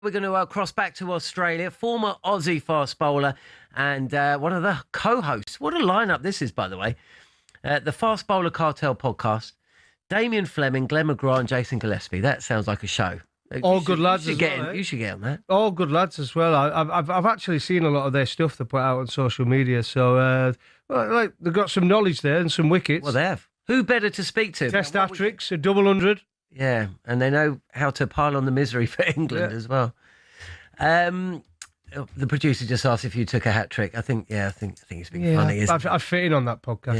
We're going to cross back to Australia. Former Aussie fast bowler and one of the co-hosts. What a lineup this is, by the way. The Fast Bowler Cartel podcast. Damien Fleming, Glenn McGrath and Jason Gillespie. That sounds like a show. All good lads as well, eh? You should get on that. All good lads as well. I've actually seen a lot of their stuff they put out on social media. So, they've got some knowledge there and some wickets. Well, they have. Who better to speak to? Test hat-tricks, a double 100. Yeah, and they know how to pile on the misery for England as well. The producer just asked if you took a hat trick. I think it's been funny. I've fit in on that podcast.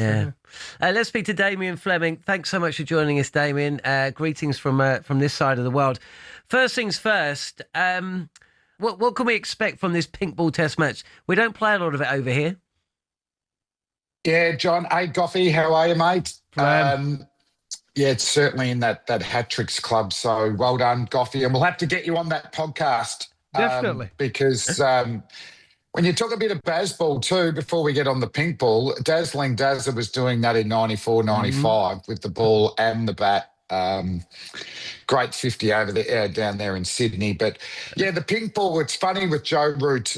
Yeah. Let's speak to Damien Fleming. Thanks so much for joining us, Damien. Greetings from this side of the world. First things first. What can we expect from this pink ball test match? We don't play a lot of it over here. Yeah, John. Hey, Goughy, how are you, mate? Yeah, it's certainly in that hat tricks club. So well done, Goughy. And we'll have to get you on that podcast. Definitely. Because when you talk a bit of Bazball too, before we get on the pink ball, Dazzling Dazza was doing that in 94, 95 with the ball and the bat. Great 50 over there, down there in Sydney. But yeah, the pink ball, it's funny with Joe Root,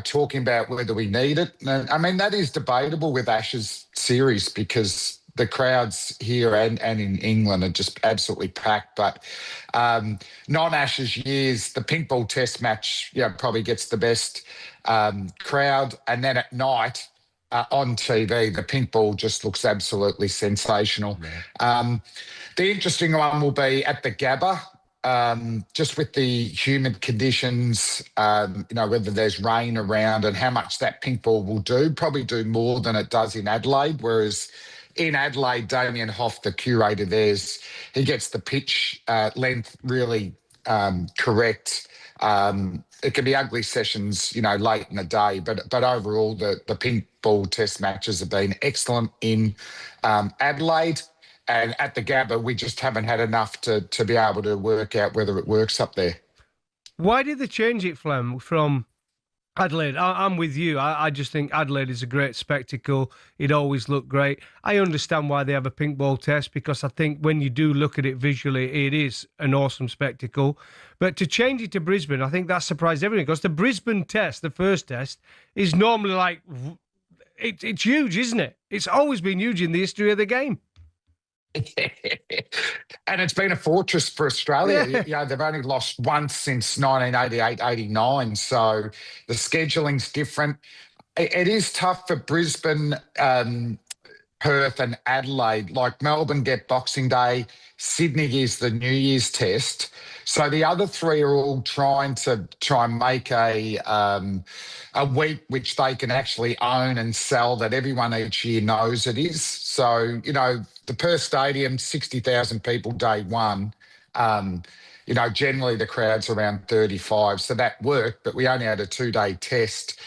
talking about whether we need it. And, I mean, that is debatable with Ashes series because the crowds here and in England are just absolutely packed. But non-Ashes years, the pink ball test match, probably gets the best crowd. And then at night on TV, the pink ball just looks absolutely sensational. Yeah. The interesting one will be at the Gabba, just with the humid conditions, whether there's rain around and how much that pink ball will do. Probably do more than it does in Adelaide, whereas in Adelaide, Damien Hoff, the curator he gets the pitch length really correct. It can be ugly sessions, late in the day, but overall the pink ball test matches have been excellent in Adelaide. And at the Gabba, we just haven't had enough to be able to work out whether it works up there. Why did they change it, Flem, from Adelaide? I'm with you. I just think Adelaide is a great spectacle. It always looked great. I understand why they have a pink ball test, because I think when you do look at it visually, it is an awesome spectacle. But to change it to Brisbane, I think that surprised everyone, because the Brisbane test, the first test, is normally it's huge, isn't it? It's always been huge in the history of the game. And it's been a fortress for Australia. Yeah. They've only lost once since 1988-89, so the scheduling's different. It is tough for Brisbane, Perth and Adelaide. Like Melbourne get Boxing Day, Sydney is the New Year's test. So the other three are all trying and make a week which they can actually own and sell, that everyone each year knows it is. So, the Perth Stadium, 60,000 people day one. Generally the crowd's around 35. So that worked, but we only had a 2-day test.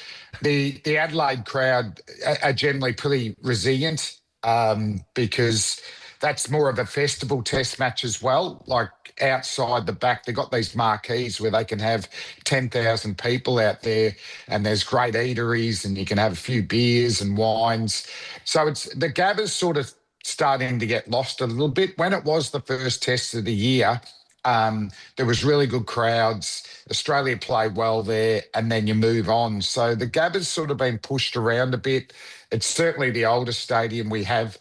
The Adelaide crowd are generally pretty resilient because that's more of a festival test match as well. Like outside the back, they've got these marquees where they can have 10,000 people out there, and there's great eateries and you can have a few beers and wines. So the Gabba's sort of starting to get lost a little bit. When it was the first test of the year, there was really good crowds. Australia played well there, and then you move on. So the Gabba's sort of been pushed around a bit. It's certainly the oldest stadium we have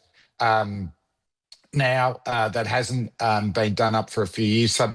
now that hasn't been done up for a few years. So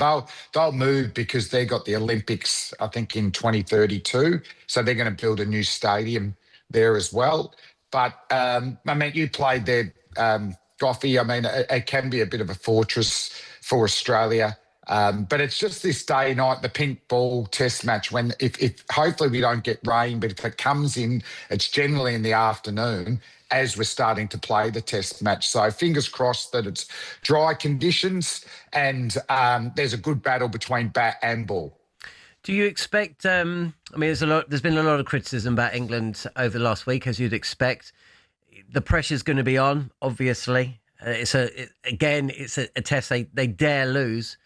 they'll move because they got the Olympics, I think, in 2032. So they're going to build a new stadium there as well. But, you played there, Goughy. It can be a bit of a fortress for Australia. But it's just this day night, the pink ball test match, when if hopefully we don't get rain, but if it comes in, it's generally in the afternoon as we're starting to play the test match. So fingers crossed that it's dry conditions and there's a good battle between bat and ball. Do you expect, there's been a lot of criticism about England over the last week, as you'd expect. The pressure's going to be on, obviously. It's a test they dare lose.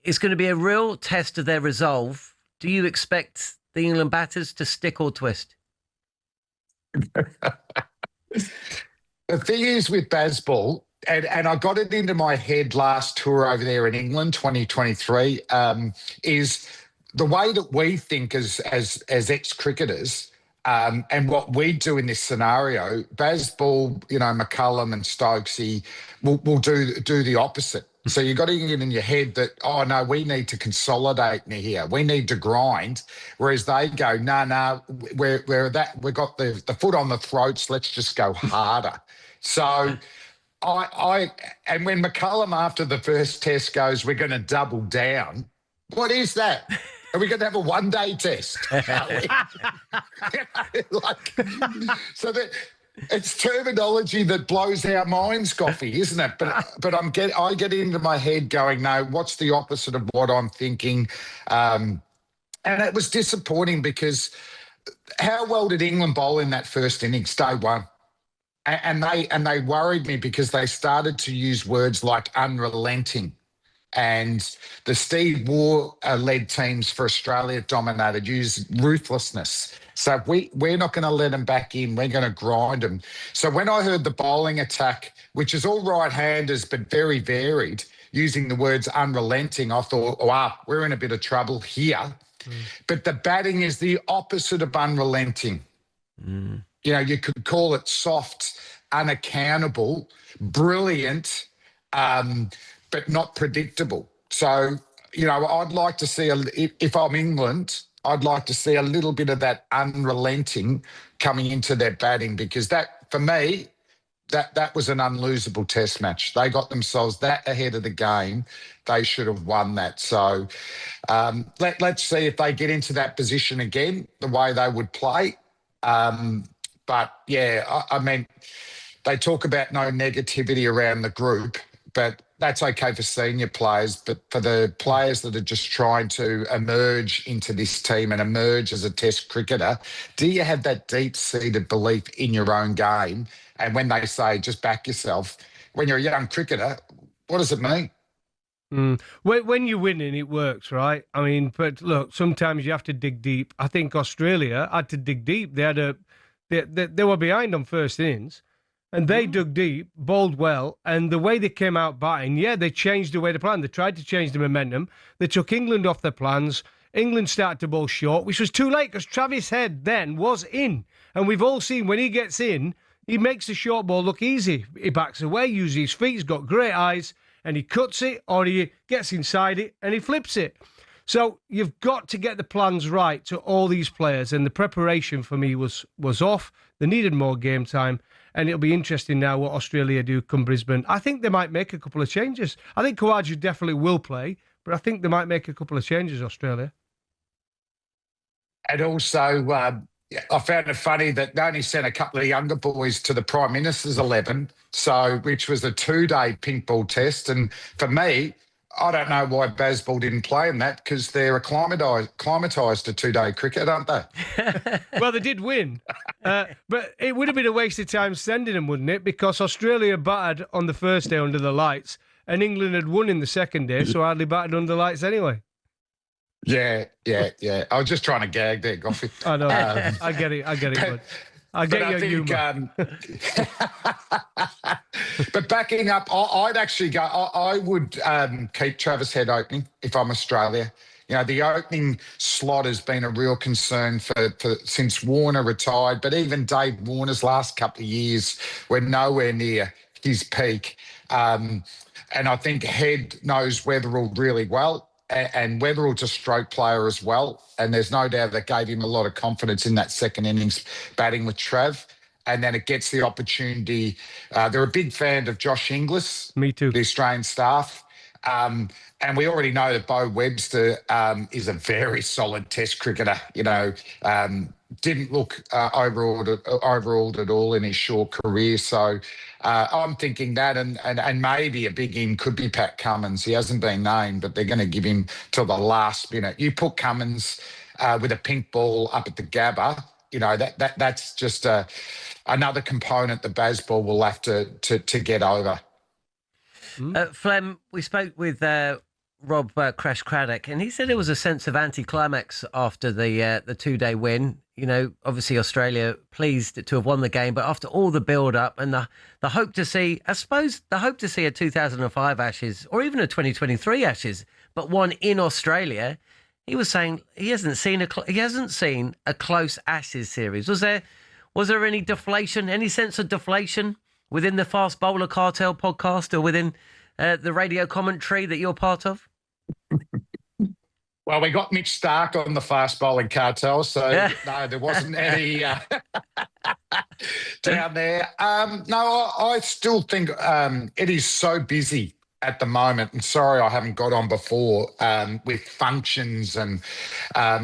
It's going to be a real test of their resolve. Do you expect the England batters to stick or twist? The thing is with Bazball, and I got it into my head last tour over there in England, 2023, is the way that we think as ex-cricketers, and what we do in this scenario, Bazball, McCullum and Stokesy will do the opposite. So you've got to get in your head that, oh, no, we need to consolidate here. We need to grind. Whereas they go, no, we've got the foot on the throats. Let's just go harder. So and when McCullum after the first test goes, we're going to double down. What is that? Are we going to have a one-day test? So that it's terminology that blows our minds, Goughy, isn't it? But I get into my head going, no, what's the opposite of what I'm thinking? And it was disappointing because how well did England bowl in that first innings, day one? And they worried me because they started to use words like unrelenting. And the Steve Waugh-led teams for Australia dominated, used ruthlessness. So we're not going to let them back in. We're going to grind them. So when I heard the bowling attack, which is all right-handers but very varied, using the words unrelenting, I thought, wow, we're in a bit of trouble here. But the batting is the opposite of unrelenting. You could call it soft, unaccountable, brilliant, but not predictable. So, I'd like to see, if I'm England, I'd like to see a little bit of that unrelenting coming into their batting, because that, for me, that was an unlosable test match. They got themselves that ahead of the game. They should have won that. So let's see if they get into that position again, the way they would play. But, yeah, I mean, they talk about no negativity around the group, but that's okay for senior players. But for the players that are just trying to emerge into this team and emerge as a test cricketer, do you have that deep-seated belief in your own game? And when they say just back yourself, when you're a young cricketer, what does it mean? When you're winning, it works, right? I mean, but look, sometimes you have to dig deep. I think Australia had to dig deep. They were behind on first innings, and they dug deep, bowled well, and the way they came out batting, they changed the way they planned. They tried to change the momentum. They took England off their plans. England started to bowl short, which was too late because Travis Head then was in. And we've all seen when he gets in, he makes the short ball look easy. He backs away, uses his feet, he's got great eyes, and he cuts it or he gets inside it and he flips it. So you've got to get the plans right to all these players, and the preparation for me was off. They needed more game time, and it'll be interesting now what Australia do come Brisbane. I think they might make a couple of changes. I think Khawaja definitely will play, but I think they might make a couple of changes, Australia. And also, I found it funny that they only sent a couple of younger boys to the Prime Minister's 11, which was a 2-day pink ball test. And for me, I don't know why Bazball didn't play in that, because they're acclimatised to 2-day cricket, aren't they? Well, they did win. But it would have been a waste of time sending them, wouldn't it? Because Australia battered on the first day under the lights, and England had won in the second day, so hardly battered under the lights anyway. Yeah. I was just trying to gag there, Goughy. I know. I get it. But I get your humour. But backing up, I'd actually go. I would keep Travis Head opening if I'm Australia. The opening slot has been a real concern for since Warner retired. But even Dave Warner's last couple of years were nowhere near his peak. And I think Head knows Weatherall really well. And Weatherall's a stroke player as well. And there's no doubt that gave him a lot of confidence in that second innings batting with Trav. And then it gets the opportunity. They're a big fan of Josh Inglis. Me too. The Australian staff. And we already know that Bo Webster is a very solid test cricketer. Didn't look overawed at all in his short career. So I'm thinking that, and maybe a big in could be Pat Cummins. He hasn't been named, but they're going to give him till the last minute. You put Cummins with a pink ball up at the Gabba, that's just another component that Bazball will have to get over. Flem, we spoke with Rob Crash Craddock, and he said there was a sense of anticlimax after the 2-day win. Obviously Australia pleased to have won the game, but after all the build-up and the hope to see, I suppose, a 2005 Ashes or even a 2023 Ashes, but one in Australia, he was saying he hasn't seen a close Ashes series. Was there any deflation, any sense of deflation within the Fast Bowler Cartel podcast or within the radio commentary that you're part of? Well, we got Mitch Stark on the fast bowling cartel, so no, there wasn't any down there. No, I still think it is so busy at the moment, and sorry I haven't got on before with functions, and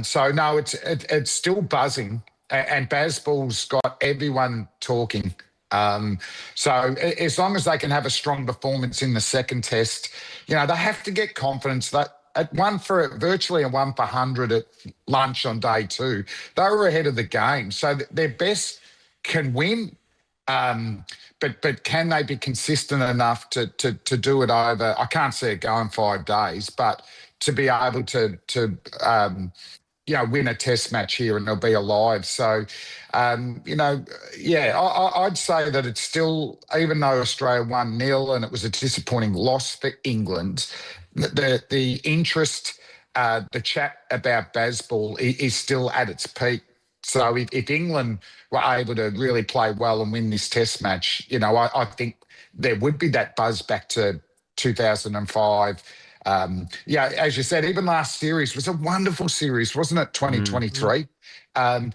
so no, it's still buzzing, and Bazball's got everyone talking. So as long as they can have a strong performance in the second test, they have to get confidence that. At virtually a 1 for 100 at lunch on day 2, they were ahead of the game. So their best can win, but can they be consistent enough to do it over? I can't see it going 5 days, but to be able to win a test match here and they'll be alive. So, I'd say that it's still, even though Australia 1-0 and it was a disappointing loss for England, the interest, the chat about Bazball is still at its peak. So if England were able to really play well and win this test match, I think there would be that buzz back to 2005. As you said, even last series was a wonderful series, wasn't it? 2023. And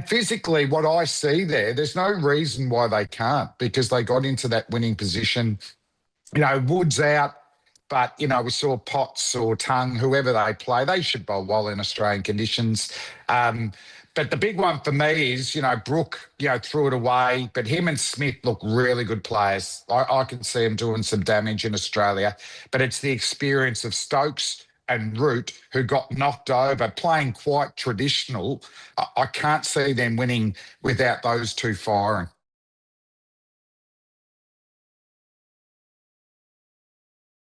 physically, what I see there's no reason why they can't, because they got into that winning position. Wood's out. But, we saw Potts or Tongue, whoever they play, they should bowl well in Australian conditions. But the big one for me is, Brooke, threw it away. But him and Smith look really good players. I can see them doing some damage in Australia. But it's the experience of Stokes and Root, who got knocked over, playing quite traditional. I can't see them winning without those two firing.